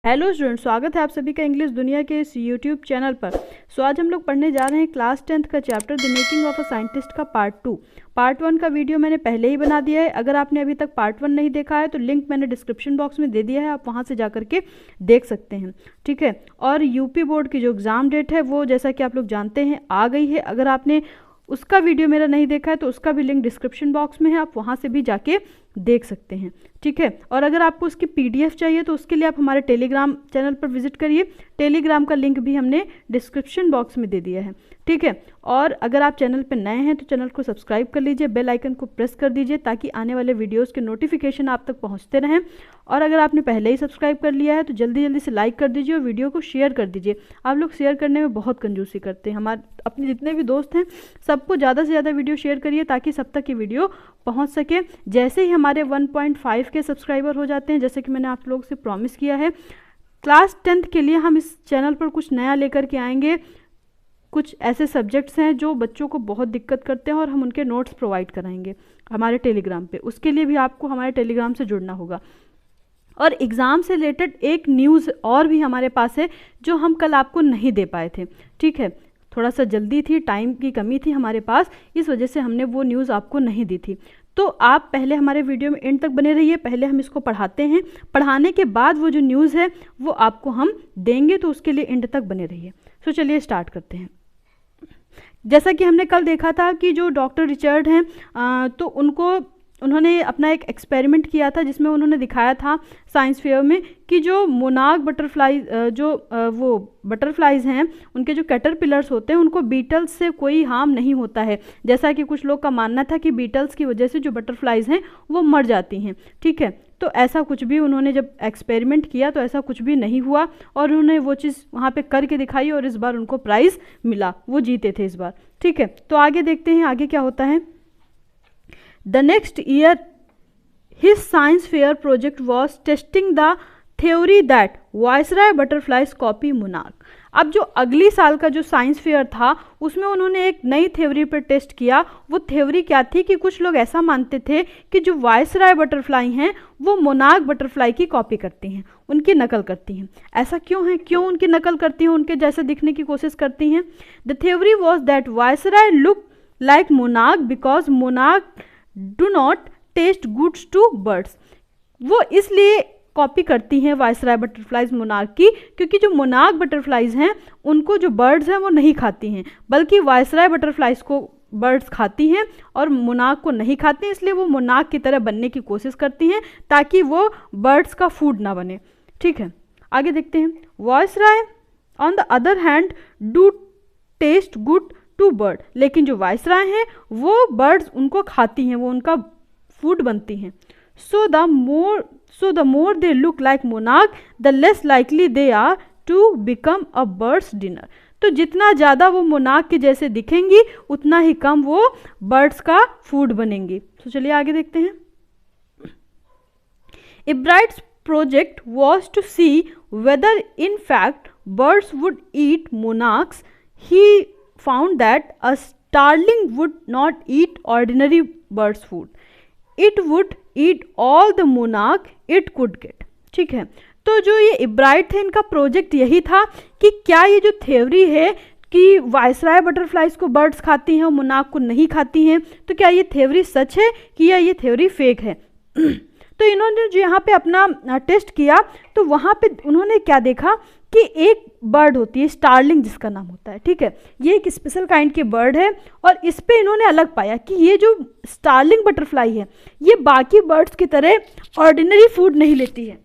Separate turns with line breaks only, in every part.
Hello student, स्वागत है आप सभी का इंग्लिश दुनिया के इस यूट्यूब चैनल पर। आज हम लोग पढ़ने जा रहे हैं क्लास 10th का chapter the making of a scientist का पार्ट 2। पार्ट 1 का वीडियो मैंने पहले ही बना दिया है। अगर आपने अभी तक पार्ट 1 नहीं देखा है तो लिंक मैंने डिस्क्रिप्शन बॉक्स में दे दिया है, आप वहां से जा करके देख सकते हैं। ठीक है। और यूपी बोर्ड की जो एग्ज़ाम डेट है वो जैसा कि आप लोग जानते हैं आ गई है। अगर आपने उसका वीडियो मेरा नहीं देखा है तो उसका भी लिंक डिस्क्रिप्शन बॉक्स में है, आप वहाँ से भी जाके देख सकते हैं। ठीक है। और अगर आपको उसकी पीडीएफ चाहिए तो उसके लिए आप हमारे टेलीग्राम चैनल पर विजिट करिए। टेलीग्राम का लिंक भी हमने डिस्क्रिप्शन बॉक्स में दे दिया है। ठीक है। और अगर आप चैनल पर नए हैं तो चैनल को सब्सक्राइब कर लीजिए, बेल आइकन को प्रेस कर दीजिए ताकि आने वाले वीडियोज़ के नोटिफिकेशन आप तक पहुँचते रहें। और अगर आपने पहले ही सब्सक्राइब कर लिया है तो जल्दी जल्दी से लाइक कर दीजिए और वीडियो को शेयर कर दीजिए। आप लोग शेयर करने में बहुत कंजूसी करते हैं। हमारे अपने जितने भी दोस्त हैं सबको ज़्यादा से ज़्यादा वीडियो शेयर करिए ताकि सब तक ये वीडियो पहुंच सके। जैसे ही हमारे 1.5 के सब्सक्राइबर हो जाते हैं, जैसे कि मैंने आप लोगों से प्रॉमिस किया है, क्लास 10th के लिए हम इस चैनल पर कुछ नया लेकर के आएंगे। कुछ ऐसे सब्जेक्ट्स हैं जो बच्चों को बहुत दिक्कत करते हैं और हम उनके नोट्स प्रोवाइड कराएंगे हमारे टेलीग्राम पे। उसके लिए भी आपको हमारे टेलीग्राम से जुड़ना होगा। और एग्ज़ाम से रिलेटेड एक न्यूज़ और भी हमारे पास है जो हम कल आपको नहीं दे पाए थे। ठीक है। थोड़ा सा जल्दी थी, टाइम की कमी थी हमारे पास, इस वजह से हमने वो न्यूज़ आपको नहीं दी थी। तो आप पहले हमारे वीडियो में एंड तक बने रहिए। पहले हम इसको पढ़ाते हैं, पढ़ाने के बाद वो जो न्यूज़ है वो आपको हम देंगे, तो उसके लिए एंड तक बने रहिए। तो चलिए स्टार्ट करते हैं। जैसा कि हमने कल देखा था कि जो डॉक्टर रिचर्ड हैं तो उन्होंने अपना एक एक्सपेरिमेंट किया था जिसमें उन्होंने दिखाया था साइंस फेयर में कि जो मोनार्क बटरफ्लाई वो बटरफ्लाइज हैं, उनके जो कैटरपिलर्स होते हैं उनको बीटल्स से कोई हार्म नहीं होता है। जैसा कि कुछ लोग का मानना था कि बीटल्स की वजह से जो बटरफ्लाइज हैं वो मर जाती हैं। ठीक है। तो ऐसा कुछ भी उन्होंने जब एक्सपेरिमेंट किया तो ऐसा कुछ भी नहीं हुआ और उन्होंने वो चीज़ वहाँ पे करके दिखाई और इस बार उनको प्राइज़ मिला, वो जीते थे इस बार। ठीक है। तो आगे देखते हैं आगे क्या होता है। The next year, his science fair project was testing the theory that Viceroy butterflies copy monarch। अब जो अगली साल का जो साइंस फेयर था उसमें उन्होंने एक नई थ्योरी पर टेस्ट किया। वो थ्योरी क्या थी कि कुछ लोग ऐसा मानते थे कि जो वायसराय बटरफ्लाई हैं वो मोनार्क बटरफ्लाई की कॉपी करती हैं, उनकी नकल करती हैं। ऐसा क्यों है, क्यों उनकी नकल करती हैं, उनके जैसे दिखने की कोशिश करती हैं। The theory was that viceroy look like monarch because monarch do not taste good to birds. वो इसलिए कॉपी करती हैं वायसराय बटरफ्लाइज मोनार्क की क्योंकि जो मोनार्क बटरफ्लाइज हैं उनको जो बर्ड्स हैं वो नहीं खाती हैं, बल्कि वायसराय बटरफ्लाइज को बर्ड्स खाती हैं और मोनार्क को नहीं खाती हैं। इसलिए वो मोनार्क की तरह बनने की कोशिश करती हैं ताकि वो बर्ड्स का फूड ना बने। ठीक है। आगे देखते हैं। Viceroy on the other hand do taste good to bird. लेकिन जो वायसराय हैं वो बर्ड्स उनको खाती हैं, वो उनका फूड बनती हैं। So the more they look like monarch the less likely they are to become a bird's dinner. तो जितना ज़्यादा वो मोनार्क के जैसे दिखेंगी उतना ही कम वो बर्ड्स का फूड बनेंगी। तो चलिए आगे देखते हैं। Ebright's project was to see whether in fact birds would eat monarchs. He found that a starling would not eat ordinary bird's food. It would eat all the monarch it could get. ठीक है। तो जो ये Ebright थे इनका project यही था कि क्या ये जो थ्योरी है कि वायसराय बटरफ्लाइज को बर्ड्स खाती हैं और मोनार्क को नहीं खाती हैं, तो क्या ये थ्योरी सच है कि या ये थ्योरी फेक है। तो इन्होंने जो यहाँ पे अपना टेस्ट किया तो वहाँ पे उन्होंने क्या देखा कि एक बर्ड होती है स्टारलिंग जिसका नाम होता है। ठीक है। ये एक स्पेशल काइंड की बर्ड है और इस पे इन्होंने अलग पाया कि ये जो स्टारलिंग बटरफ्लाई है ये बाकी बर्ड्स की तरह ऑर्डिनरी फूड नहीं लेती है,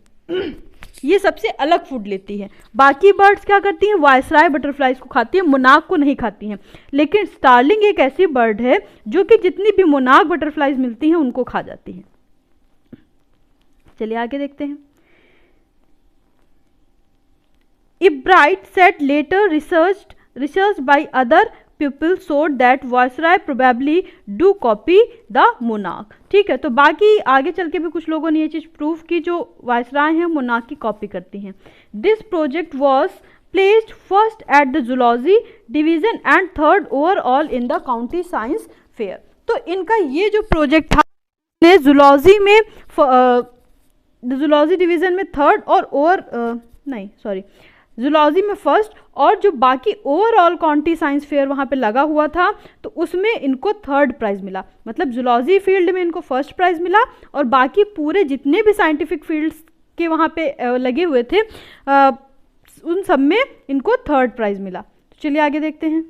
ये सबसे अलग फूड लेती है। बाकी बर्ड्स क्या करती हैं, वायसराय बटरफ्लाइज को खाती हैं, मोनार्क को नहीं खाती हैं। लेकिन स्टारलिंग एक ऐसी बर्ड है जो कि जितनी भी मोनार्क बटरफ्लाइज मिलती हैं उनको खा जाती है। चलिए आगे देखते हैं। Ebright said later research by other people showed that Viceroy probably do copy the monarch। ठीक है। तो बाकी आगे चल के भी कुछ लोगों ने ये चीज़ प्रूव की जो वायसराय हैं मोनार्क की कॉपी करती हैं। This project was placed first at the zoology division and third overall in the county science fair. तो इनका ये जो प्रोजेक्ट था जूलॉजी में जूलॉजी डिवीज़न में थर्ड और नहीं सॉरी, जूलॉजी में फर्स्ट, और जो बाकी ओवरऑल कॉन्टी साइंस फेयर वहाँ पे लगा हुआ था तो उसमें इनको थर्ड प्राइज़ मिला। मतलब जूलॉजी फील्ड में इनको फर्स्ट प्राइज़ मिला और बाकी पूरे जितने भी साइंटिफिक फील्ड्स के वहाँ पे लगे हुए थे उन सब में इनको थर्ड प्राइज़ मिला। तो चलिए आगे देखते हैं।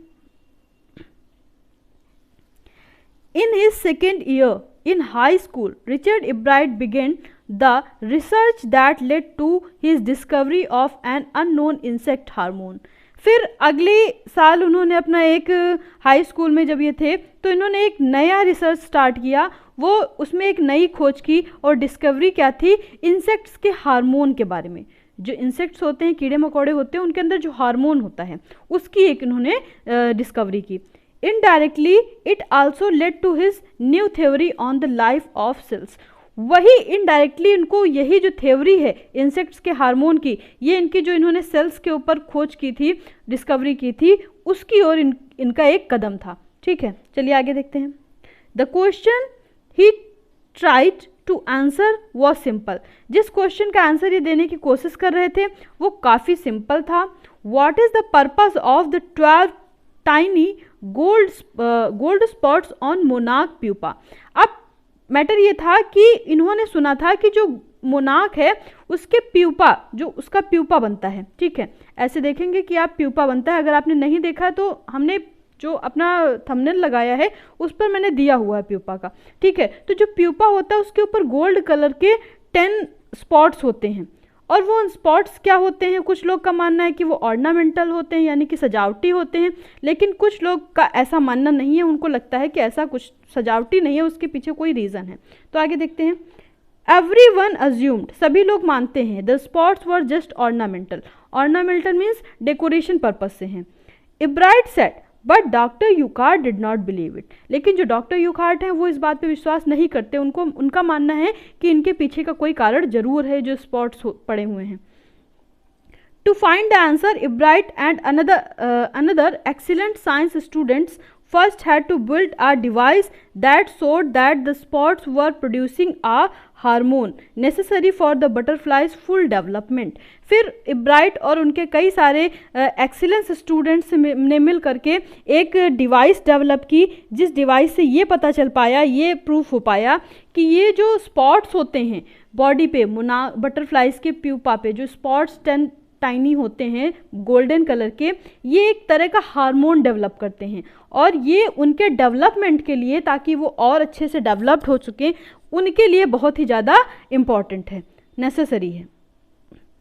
In his second year in high school, Richard Ebright began the research that led to his discovery of an unknown insect hormone. फिर अगले साल उन्होंने अपना एक हाई स्कूल में जब ये थे तो इन्होंने एक नया रिसर्च स्टार्ट किया, वो उसमें एक नई खोज की और डिस्कवरी क्या थी, इंसेक्ट्स के हार्मोन के बारे में। जो इंसेक्ट्स होते हैं, कीड़े मकोड़े होते हैं, उनके अंदर जो हार्मोन होता है उसकी एक इन्होंने डिस्कवरी की। Indirectly, it also led to his new theory on the life of cells. वही इनडायरेक्टली इनको यही जो थ्योरी है इंसेक्ट्स के हार्मोन की, ये इनकी जो इन्होंने सेल्स के ऊपर खोज की थी, डिस्कवरी की थी, उसकी ओर इनका एक कदम था। ठीक है, चलिए आगे देखते हैं। The question he tried to answer was simple. जिस क्वेश्चन का आंसर ये देने की कोशिश कर रहे थे वो काफ़ी सिंपल था। What is the purpose of the 12 tiny gold spots on मोनाक प्यूपा। अब मैटर ये था कि इन्होंने सुना था कि जो मोनाक है उसके प्यूपा, जो उसका प्यूपा बनता है, ठीक है, ऐसे देखेंगे कि आप प्यूपा बनता है। अगर आपने नहीं देखा तो हमने जो अपना थंबनेल लगाया है उस पर मैंने दिया हुआ है प्यूपा का, ठीक है। तो जो प्यूपा होता है उसके ऊपर गोल्ड कलर के 10 स्पॉट्स होते हैं और वो स्पॉट्स क्या होते हैं, कुछ लोग का मानना है कि वो ऑर्नामेंटल होते हैं यानी कि सजावटी होते हैं, लेकिन कुछ लोग का ऐसा मानना नहीं है, उनको लगता है कि ऐसा कुछ सजावटी नहीं है, उसके पीछे कोई रीज़न है। तो आगे देखते हैं। एवरीवन अज्यूम्ड, सभी लोग मानते हैं, the spots were just ornamental. Ornamental means decoration purpose से हैं। Ebright said but doctor Urquhart did not believe it. लेकिन जो डॉक्टर यूकार्ट हैं वो इस बात पे विश्वास नहीं करते, उनका मानना है कि इनके पीछे का कोई कारण जरूर है जो स्पॉट्स पड़े हुए हैं। To find the answer, Ebright and another excellent science students first had to build a device that showed that the spots were producing a hormone necessary for the butterfly's full development. फिर Ebright और उनके कई सारे excellence students ने मिल करके एक device develop की, जिस डिवाइस से ये पता चल पाया, ये प्रूफ हो पाया कि ये जो स्पॉट्स होते हैं बॉडी पे, बटरफ्लाइज के प्यूपा पे जो स्पॉट्स 10 टाइनी होते हैं गोल्डन कलर के, ये एक तरह का हार्मोन डेवलप करते हैं और ये उनके डेवलपमेंट के लिए, ताकि वो और अच्छे से डेवलप्ड हो चुके, उनके लिए बहुत ही ज़्यादा इम्पॉर्टेंट है, नेसेसरी है।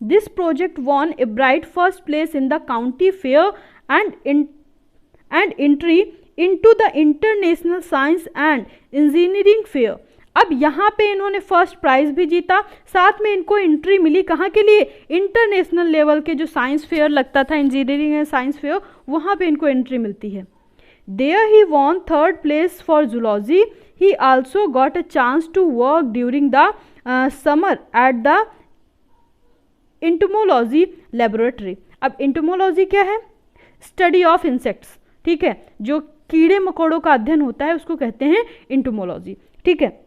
This project won Ebright first place in the county fair and entry into the international science and engineering fair. अब यहाँ पे इन्होंने फर्स्ट प्राइज़ भी जीता, साथ में इनको एंट्री मिली कहाँ के लिए, इंटरनेशनल लेवल के जो साइंस फेयर लगता था, इंजीनियरिंग एंड साइंस फेयर, वहाँ पे इनको एंट्री मिलती है। There he won third place for zoology. He also got a chance to work during the summer at the entomology laboratory. अब इंटोमोलॉजी क्या है, स्टडी ऑफ इंसेक्ट्स, ठीक है, जो कीड़े मकोड़ों का अध्ययन होता है उसको कहते हैं इंटोमोलॉजी, ठीक है।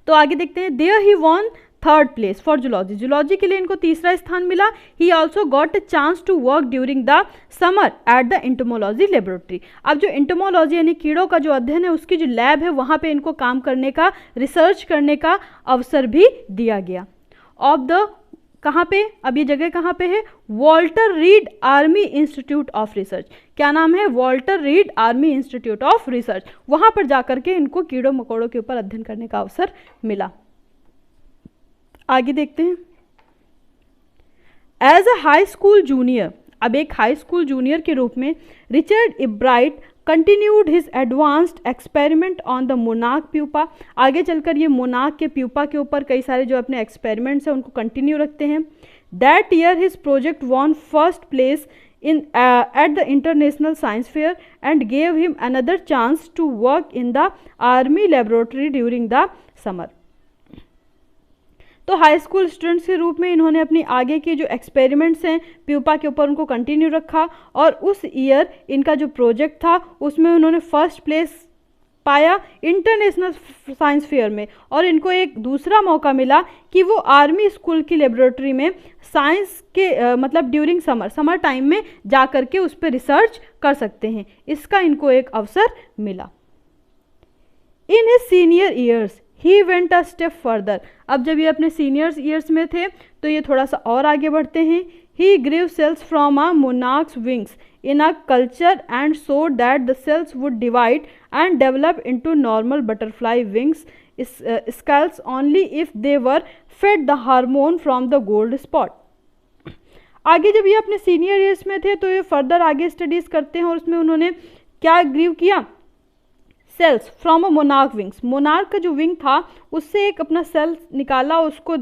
तो आगे देखते हैं। There he won third place for zoology. Zoology के लिए इनको तीसरा स्थान मिला। He also got a chance to work during the summer at the entomology laboratory. अब जो इंटोमोलॉजी यानी कीड़ों का जो अध्ययन है उसकी जो लैब है वहाँ पे इनको काम करने का, रिसर्च करने का अवसर भी दिया गया। ऑफ द कहाँ पे, अब ये जगह कहाँ पे है, Walter read army institute of research. क्या नाम है, Walter read army institute of research. वहाँ पर जाकर के इनको कीड़ों मकोड़ों के ऊपर अध्ययन करने का अवसर मिला। आगे देखते हैं। As a high school junior, अब एक हाई स्कूल जूनियर के रूप में Richard Ebright continued his advanced experiment on the मोनाक प्यूपा। आगे चलकर ये मोनाक के प्यूपा के ऊपर कई सारे जो अपने एक्सपेरिमेंट्स हैं उनको कंटिन्यू रखते हैं। That year his project won first place in at the international science fair and gave him another chance to work in the army laboratory during the summer. तो हाई स्कूल स्टूडेंट्स के रूप में इन्होंने अपनी आगे की जो एक्सपेरिमेंट्स हैं प्यूपा के ऊपर उनको कंटिन्यू रखा और उस ईयर इनका जो प्रोजेक्ट था उसमें उन्होंने फर्स्ट प्लेस पाया इंटरनेशनल साइंस फेयर में, और इनको एक दूसरा मौका मिला कि वो आर्मी स्कूल की लेबोरेटरी में साइंस के मतलब ड्यूरिंग समर टाइम में जा कर के उस पर रिसर्च कर सकते हैं। इसका इनको एक अवसर मिला। In his senior years he went a step further. अब जब ये अपने सीनियर्स ईयर्स में थे तो ये थोड़ा सा और आगे बढ़ते हैं। He grew cells from a monarch's wings in a culture and showed that the cells would divide and develop into normal butterfly wings scales only if they were fed the hormone from the gold spot। आगे जब ये अपने senior years में थे तो ये further आगे studies करते हैं और उसमें उन्होंने क्या ग्रीव किया, cells from a monarch wings, monarch का जो विंग था उससे एक अपना सेल निकाला, उसको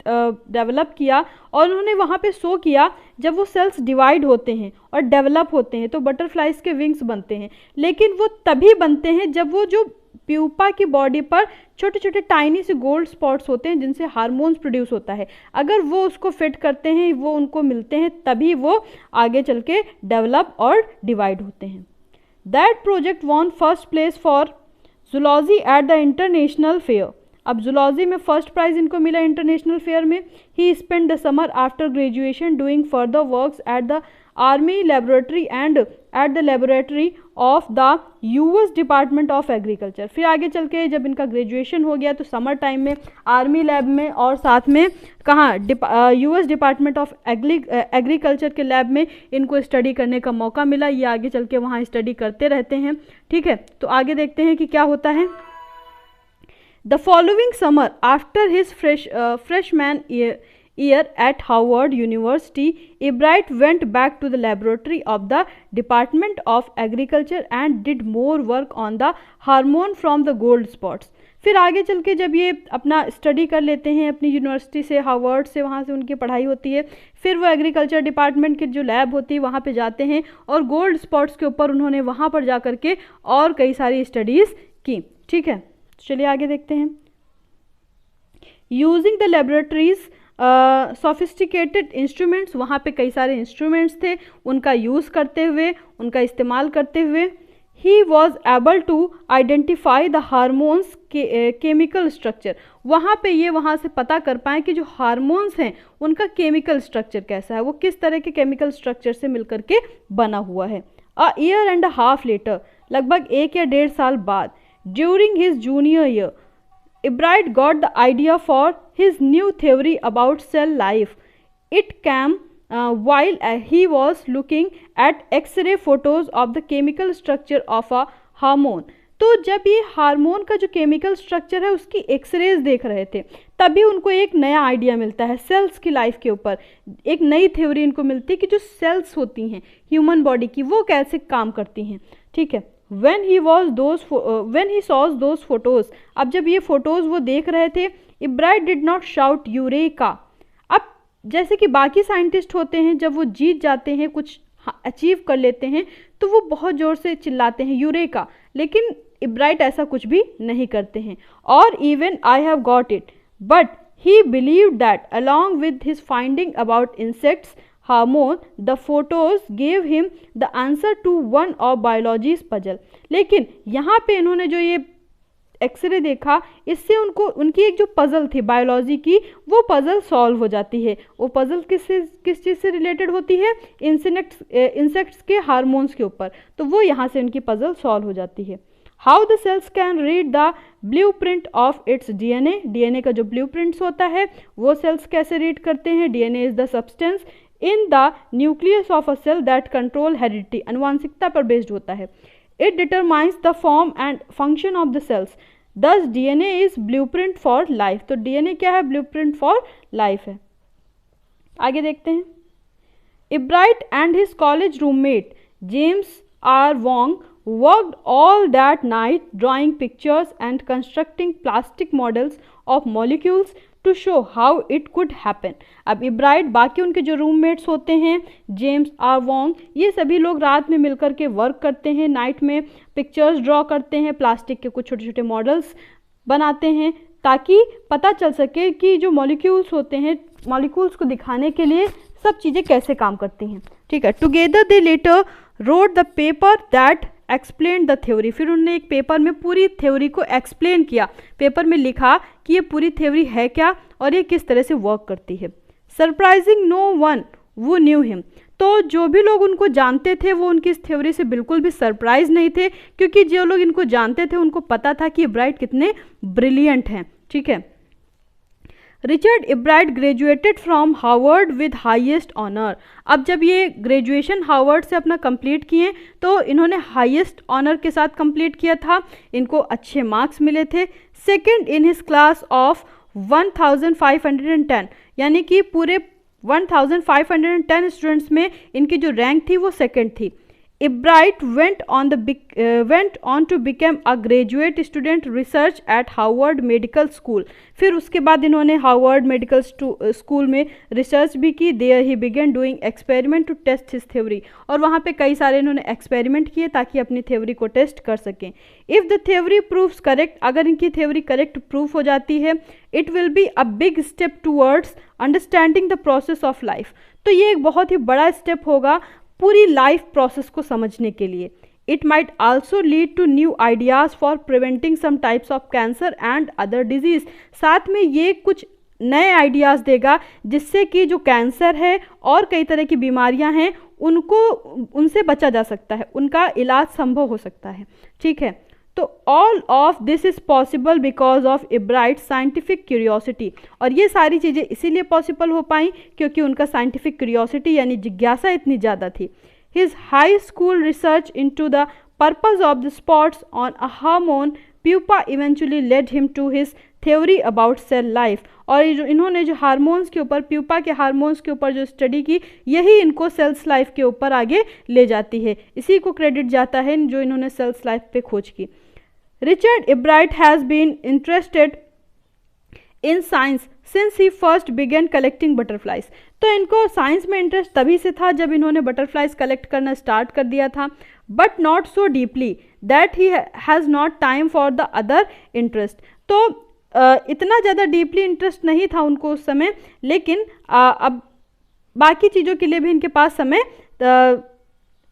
डेवलप किया और उन्होंने वहाँ पे शो किया जब वो सेल्स डिवाइड होते हैं और डेवलप होते हैं तो बटरफ्लाइज के विंग्स बनते हैं, लेकिन वो तभी बनते हैं जब वो जो प्यूपा की बॉडी पर छोटे छोटे टाइनी से गोल्ड स्पॉट्स होते हैं जिनसे हार्मोन्स प्रोड्यूस होता है, अगर वो उसको फिट करते हैं, वो उनको मिलते हैं, तभी वो आगे चल के डेवलप और डिवाइड होते हैं। That project won first place for zoology at the international fair. अब जूलॉजी में फर्स्ट प्राइज इनको मिला इंटरनेशनल फेयर में। He spend the summer after graduation doing further works at the army laboratory and at the laboratory of the US department of agriculture. फिर आगे चल के जब इनका ग्रेजुएशन हो गया तो समर टाइम में आर्मी लैब में और साथ में कहाँ यूएस डिपार्टमेंट ऑफ एग्रीकल्चर के लैब में इनको स्टडी करने का मौका मिला। ये आगे चल के वहाँ स्टडी करते रहते हैं। ठीक है, तो आगे देखते हैं कि क्या होता है। The following summer, after his freshman year at Howard University, Ebright went back to the laboratory of the Department of Agriculture and did more work on the hormone from the gold spots. फिर आगे चल के जब ये अपना study कर लेते हैं अपनी यूनिवर्सिटी से, हार्वर्ड से, वहाँ से उनकी पढ़ाई होती है, फिर वो एग्रीकल्चर डिपार्टमेंट की जो लैब होती है वहाँ पे जाते हैं और गोल्ड स्पॉट्स के ऊपर उन्होंने वहाँ पर जा कर के और कई सारी स्टडीज़ की। ठीक है, चलिए आगे देखते हैं। Using the laboratories sophisticated instruments, वहाँ पे कई सारे इंस्ट्रूमेंट्स थे, उनका यूज़ करते हुए, उनका इस्तेमाल करते हुए he was able to identify the hormone's chemical structure. वहाँ पे ये वहाँ से पता कर पाएँ कि जो हार्मोन्स हैं उनका केमिकल स्ट्रक्चर कैसा है, वो किस तरह के केमिकल स्ट्रक्चर से मिलकर के बना हुआ है। A year and a half later, लगभग 1 या 1.5 साल बाद, during his junior year, Ebright got the idea for his new theory about cell life. It came while he was looking at X-ray photos of the chemical structure of a hormone. तो जब ये hormone का जो chemical structure है उसकी X-rays देख रहे थे तभी उनको एक नया आइडिया मिलता है सेल्स की लाइफ के ऊपर। एक नई थ्योरी इनको मिलती है कि जो सेल्स होती हैं ह्यूमन बॉडी की वो कैसे काम करती हैं। ठीक है, when he saw those photos, अब जब ये फोटोज़ वो देख रहे थे, Ebright did not shout eureka. अब जैसे कि बाकी साइंटिस्ट होते हैं जब वो जीत जाते हैं, कुछ अचीव कर लेते हैं तो वो बहुत ज़ोर से चिल्लाते हैं यूरेका, लेकिन Ebright ऐसा कुछ भी नहीं करते हैं। और even I have got it, but he believed that along with his finding about insects hormone the photos gave him the answer to one of biology's puzzle. लेकिन यहाँ पे इन्होंने जो ये एक्सरे देखा इससे उनको उनकी एक जो पजल थी बायोलॉजी की वो पजल सॉल्व हो जाती है। वो पजल किस चीज़ से रिलेटेड होती है, इंसेक्ट्स के हार्मोन्स के ऊपर, तो वो यहाँ से उनकी पजल सॉल्व हो जाती है। How the cells can read the blue print of its DNA, DNA का जो ब्लू प्रिंट्स होता है वो सेल्स कैसे रीड करते हैं। DNA is the substance in the nucleus of a cell that control heredity, अनुवांशिकता पर बेस्ड होता है। It determines the form and function of the cells, thus DNA is blueprint for life. तो DNA क्या है, blueprint for life है। आगे देखते हैं। Ebright and his college roommate James R. Wong worked all that night drawing pictures and constructing plastic models of molecules to show how it could happen. अब Ebright बाकी उनके जो रूममेट्स होते हैं जेम्स आर वोंग, ये सभी लोग रात में मिलकर के वर्क करते हैं, नाइट में पिक्चर्स ड्रॉ करते हैं, प्लास्टिक के कुछ छोटे छोटे मॉडल्स बनाते हैं ताकि पता चल सके कि जो मॉलिक्यूल्स होते हैं, मॉलिक्यूल्स को दिखाने के लिए सब चीज़ें कैसे काम करती हैं। ठीक है, together they letter wrote the paper that explain the theory, फिर उन्होंने एक पेपर में पूरी थ्योरी को एक्सप्लेन किया, पेपर में लिखा कि ये पूरी थ्योरी है क्या और ये किस तरह से वर्क करती है। सरप्राइजिंग नो वन वो न्यू हिम, तो जो भी लोग उनको जानते थे वो उनकी इस थ्योरी से बिल्कुल भी सरप्राइज नहीं थे, क्योंकि जो लोग इनको जानते थे उनको पता था कि इब्राइट कितने ब्रिलियंट हैं। ठीक है। Richard Ebright graduated from Harvard with highest honour. अब जब ये ग्रेजुएशन हार्वर्ड से अपना कंप्लीट किए तो इन्होंने हाईएस्ट ऑनर के साथ कंप्लीट किया था, इनको अच्छे मार्क्स मिले थे। Second in his class of 1510, यानी कि पूरे 1510 स्टूडेंट्स में इनकी जो रैंक थी वो सेकंड थी। Ebright went on to become a graduate student research at Harvard Medical School। फिर उसके बाद इन्होंने हार्वर्ड मेडिकल स्कूल में रिसर्च भी की। There he began doing experiment to test his theory, और वहाँ पे कई सारे इन्होंने एक्सपेरिमेंट किए ताकि अपनी थ्योरी को टेस्ट कर सकें। If the theory proves correct, अगर इनकी थ्योरी करेक्ट प्रूफ हो जाती है, it will be a big step towards understanding the process of life। तो ये एक बहुत ही बड़ा स्टेप होगा पूरी लाइफ प्रोसेस को समझने के लिए। It might also lead to new ideas for preventing some types of cancer and other disease. साथ में ये कुछ नए आइडियाज़ देगा जिससे कि जो कैंसर है और कई तरह की बीमारियां हैं उनसे बचा जा सकता है, उनका इलाज संभव हो सकता है। ठीक है। तो all of this is possible because of Ebright scientific curiosity, और ये सारी चीज़ें इसीलिए पॉसिबल हो पाई क्योंकि उनका साइंटिफिक क्यूरियोसिटी यानी जिज्ञासा इतनी ज़्यादा थी। His high school research into the purpose of the spots on a hormone pupa eventually led him to his theory about cell life, और इन्होंने जो हार्मोन्स के ऊपर, प्यूपा के हार्मोन्स के ऊपर जो स्टडी की, यही इनको सेल्स लाइफ के ऊपर आगे ले जाती है। इसी को क्रेडिट जाता है जो इन्होंने सेल्स लाइफ पे खोज की। Richard Ebright has been interested in science since he first began collecting butterflies। तो इनको साइंस में इंटरेस्ट तभी से था जब इन्होंने बटरफ्लाइज कलेक्ट करना स्टार्ट कर दिया था। But not so deeply that he has not time for the other interest. तो इतना ज़्यादा डीपली इंटरेस्ट नहीं था उनको उस समय, लेकिन अब बाकी चीज़ों के लिए भी इनके पास समय।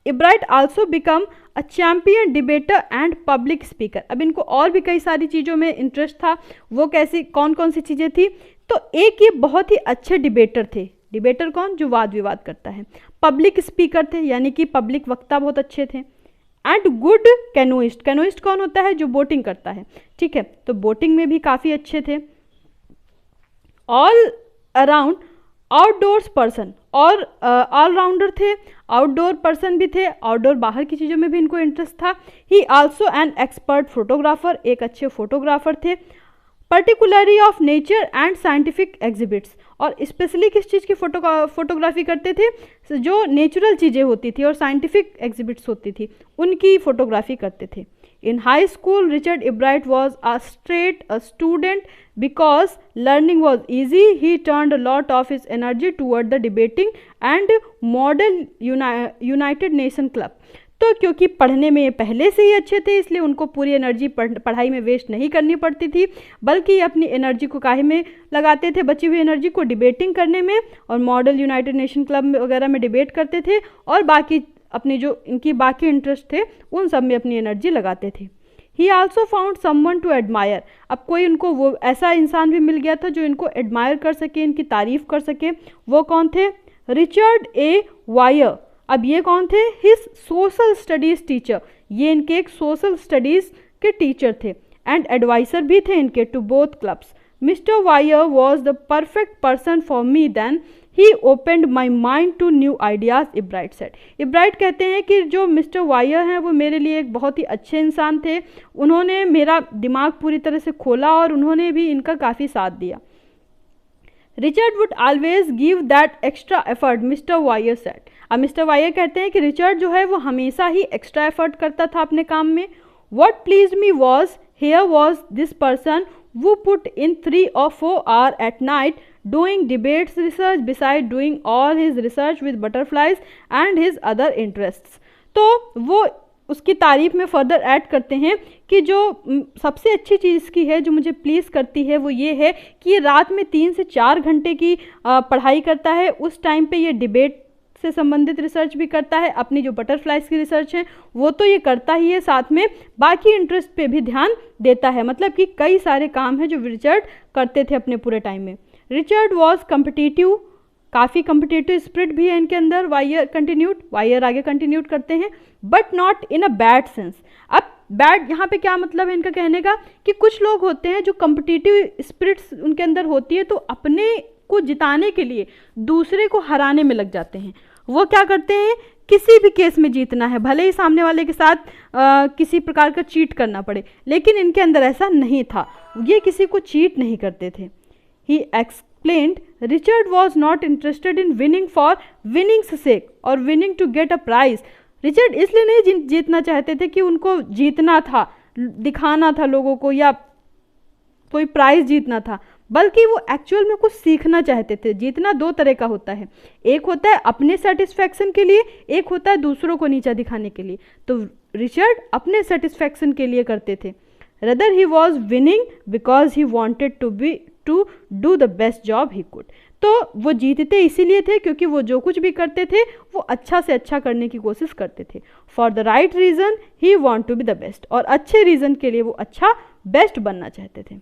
Ebright also become a champion debater and public speaker. अब इनको और भी कई सारी चीज़ों में इंटरेस्ट था, वो कैसी कौन कौन सी चीज़ें थी? तो एक ये बहुत ही अच्छे डिबेटर थे। डिबेटर कौन? जो वाद विवाद करता है। पब्लिक स्पीकर थे, यानी कि पब्लिक वक्ता बहुत अच्छे थे। And good canoeist. कैनोइस्ट कौन होता है? जो बोटिंग करता है। ठीक है, तो बोटिंग में भी काफ़ी अच्छे थे। ऑल अराउंड आउटडोर्स पर्सन, और ऑलराउंडर थे, आउटडोर पर्सन भी थे, आउटडोर बाहर की चीज़ों में भी इनको इंटरेस्ट था। ही आल्सो एन एक्सपर्ट फोटोग्राफर, एक अच्छे फोटोग्राफर थे। Particularly of nature and scientific exhibits, और स्पेशली किस चीज़ की फोटोग्राफी करते थे? जो नेचुरल चीज़ें होती थी और साइंटिफिक एग्जिबिट्स होती थी उनकी फोटोग्राफी करते थे। In high school, Richard Ebright was a student because learning was easy. He turned a lot of his energy toward the debating and Model United Nation Club। तो क्योंकि पढ़ने में पहले से ही अच्छे थे इसलिए उनको पूरी एनर्जी पढ़ाई में वेस्ट नहीं करनी पड़ती थी, बल्कि अपनी एनर्जी को काहे में लगाते थे? बची हुई एनर्जी को डिबेटिंग करने में, और मॉडल यूनाइटेड नेशन क्लब वगैरह में डिबेट करते थे, और बाकी अपनी जो इनकी बाकी इंटरेस्ट थे उन सब में अपनी एनर्जी लगाते थे। He also found someone to admire. अब कोई उनको वो ऐसा इंसान भी मिल गया था जो इनको एडमायर कर सके, इनकी तारीफ कर सके। वो कौन थे? Richard A Weir. अब ये कौन थे? His social studies teacher. ये इनके एक सोशल स्टडीज़ के टीचर थे एंड एडवाइसर भी थे इनके to both clubs. Mister Weir was the perfect person for me then he opened my mind to new ideas, Ebright said. इब्राइट कहते हैं कि जो मिस्टर वायर हैं वो मेरे लिए एक बहुत ही अच्छे इंसान थे, उन्होंने मेरा दिमाग पूरी तरह से खोला और उन्होंने भी इनका काफ़ी साथ दिया। Richard would always give that extra effort, mister wire said. अब मिस्टर वायर कहते हैं कि रिचर्ड जो है वो हमेशा ही एक्स्ट्रा एफर्ट करता था अपने काम में। What please me was here was this person who put in 3 or 4 hours at night doing debates research beside doing all his research with butterflies and his other interests। तो वो उसकी तारीफ में फर्दर ऐड करते हैं कि जो सबसे अच्छी चीज़ की है जो मुझे प्लीज़ करती है वो ये है कि ये रात में 3 से 4 घंटे की पढ़ाई करता है। उस टाइम पे ये डिबेट से संबंधित रिसर्च भी करता है, अपनी जो बटरफ्लाइज की रिसर्च है वो तो ये करता ही है, साथ में बाकी इंटरेस्ट पे भी ध्यान देता है। मतलब कि कई सारे काम हैं जो रिचर्ड करते थे अपने पूरे टाइम में। रिचर्ड वॉज कम्पिटिटिव, काफ़ी कम्पिटिटिव स्पिरिट भी है इनके अंदर। वायर आगे कंटिन्यूड करते हैं, but not in a bad sense. अब बैड यहाँ पे क्या मतलब है इनका कहने का, कि कुछ लोग होते हैं जो कम्पिटिटिव स्पिरिट्स उनके अंदर होती है तो अपने को जिताने के लिए दूसरे को हराने में लग जाते हैं। वो क्या करते हैं, किसी भी केस में जीतना है, भले ही सामने वाले के साथ किसी प्रकार का चीट करना पड़े, लेकिन इनके अंदर ऐसा नहीं था, ये किसी को चीट नहीं करते थे। He explained Richard was not interested in winning for winning's sake और winning to get a prize. Richard इसलिए नहीं जीतना चाहते थे कि उनको जीतना था, दिखाना था लोगों को, या कोई प्राइज जीतना था, बल्कि वो एक्चुअल में कुछ सीखना चाहते थे। जीतना दो तरह का होता है, एक होता है अपने सेटिस्फैक्शन के लिए, एक होता है दूसरों को नीचा दिखाने के लिए। तो रिचर्ड अपने सेटिस्फैक्शन के लिए करते थे। Rather he was winning because he wanted to do the best job he could. तो वो जीतते इसीलिए थे क्योंकि वो जो कुछ भी करते थे वो अच्छा से अच्छा करने की कोशिश करते थे। For the right reason he want to be the best, और अच्छे रीज़न के लिए वो अच्छा बेस्ट बनना चाहते थे।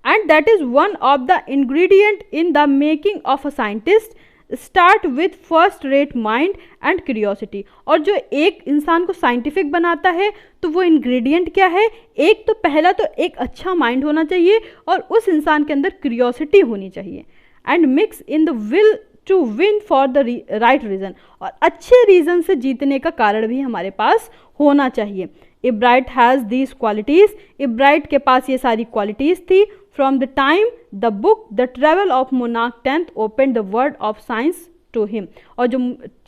And that is one of the ingredient in the making of a scientist. Start with first rate mind and curiosity। और जो एक इंसान को साइंटिफिक बनाता है तो वो इंग्रेडिएंट क्या है, एक तो पहला तो एक अच्छा माइंड होना चाहिए और उस इंसान के अंदर क्यूरियोसिटी होनी चाहिए। And mix in the will to win for the right reason, और अच्छे रीज़न से जीतने का कारण भी हमारे पास होना चाहिए। Ebright has these qualities, Ebright के पास ये सारी क्वालिटीज़ थी। From the time the book the travel of Monarch 10th open the world of science to him. और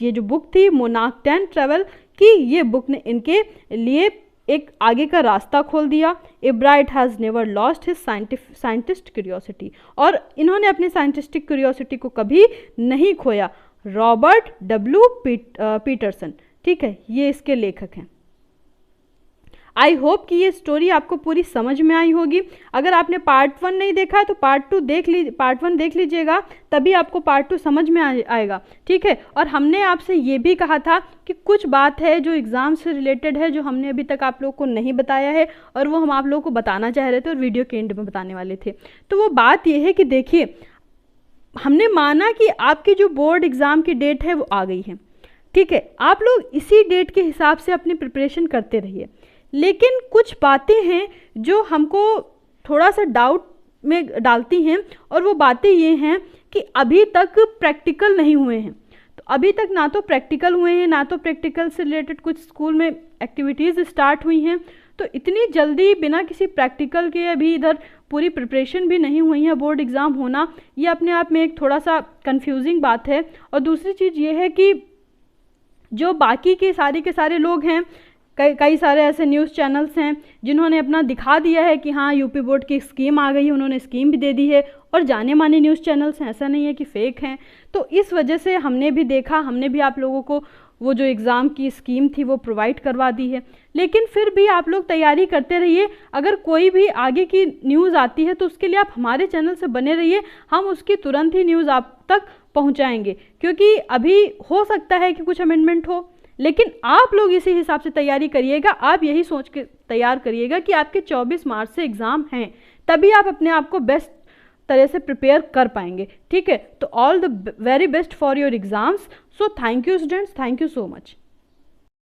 ये जो बुक थी मोनार्क 10 ट्रेवल की, ये बुक ने इनके लिए एक आगे का रास्ता खोल दिया। Ebright has never lost his scientist curiosity, और इन्होंने अपनी साइंटिस्टिक क्यूरियोसिटी को कभी नहीं खोया। रॉबर्ट डब्ल्यू पीटरसन, ठीक है, ये इसके लेखक हैं। आई होप कि ये स्टोरी आपको पूरी समझ में आई होगी। अगर आपने पार्ट 1 नहीं देखा है तो पार्ट 1 देख लीजिएगा, तभी आपको पार्ट 2 समझ में आएगा, ठीक है। और हमने आपसे ये भी कहा था कि कुछ बात है जो एग्ज़ाम से रिलेटेड है, जो हमने अभी तक आप लोगों को नहीं बताया है, और वो हम आप लोगों को बताना चाह रहे थे और वीडियो के एंड में बताने वाले थे। तो वो बात ये है कि देखिए, हमने माना कि आपकी जो बोर्ड एग्ज़ाम की डेट है वो आ गई है, ठीक है। आप लोग इसी डेट के हिसाब से अपनी प्रिपरेशन करते रहिए, लेकिन कुछ बातें हैं जो हमको थोड़ा सा डाउट में डालती हैं, और वो बातें ये हैं कि अभी तक प्रैक्टिकल नहीं हुए हैं। तो अभी तक ना तो प्रैक्टिकल हुए हैं, ना तो प्रैक्टिकल से रिलेटेड कुछ स्कूल में एक्टिविटीज़ स्टार्ट हुई हैं। तो इतनी जल्दी बिना किसी प्रैक्टिकल के अभी इधर पूरी प्रिपरेशन भी नहीं हुई है, बोर्ड एग्ज़ाम होना ये अपने आप में एक थोड़ा सा कंफ्यूजिंग बात है। और दूसरी चीज़ ये है कि जो बाकी के सारे लोग हैं, कई सारे ऐसे न्यूज़ चैनल्स हैं जिन्होंने अपना दिखा दिया है कि हाँ यूपी बोर्ड की स्कीम आ गई है, उन्होंने स्कीम भी दे दी है, और जाने माने न्यूज़ चैनल्स हैं, ऐसा नहीं है कि फ़ेक हैं। तो इस वजह से हमने भी देखा, हमने भी आप लोगों को वो जो एग्ज़ाम की स्कीम थी वो प्रोवाइड करवा दी है। लेकिन फिर भी आप लोग तैयारी करते रहिए। अगर कोई भी आगे की न्यूज़ आती है तो उसके लिए आप हमारे चैनल से बने रहिए, हम उसकी तुरंत ही न्यूज़ आप तक पहुँचाएँगे, क्योंकि अभी हो सकता है कि कुछ अमेंडमेंट हो, लेकिन आप लोग इसी हिसाब से तैयारी करिएगा। आप यही सोच के तैयार करिएगा कि आपके 24 मार्च से एग्ज़ाम हैं, तभी आप अपने आप को बेस्ट तरह से प्रिपेयर कर पाएंगे, ठीक है। तो all the very best for your exams. So thank you students, thank you so much.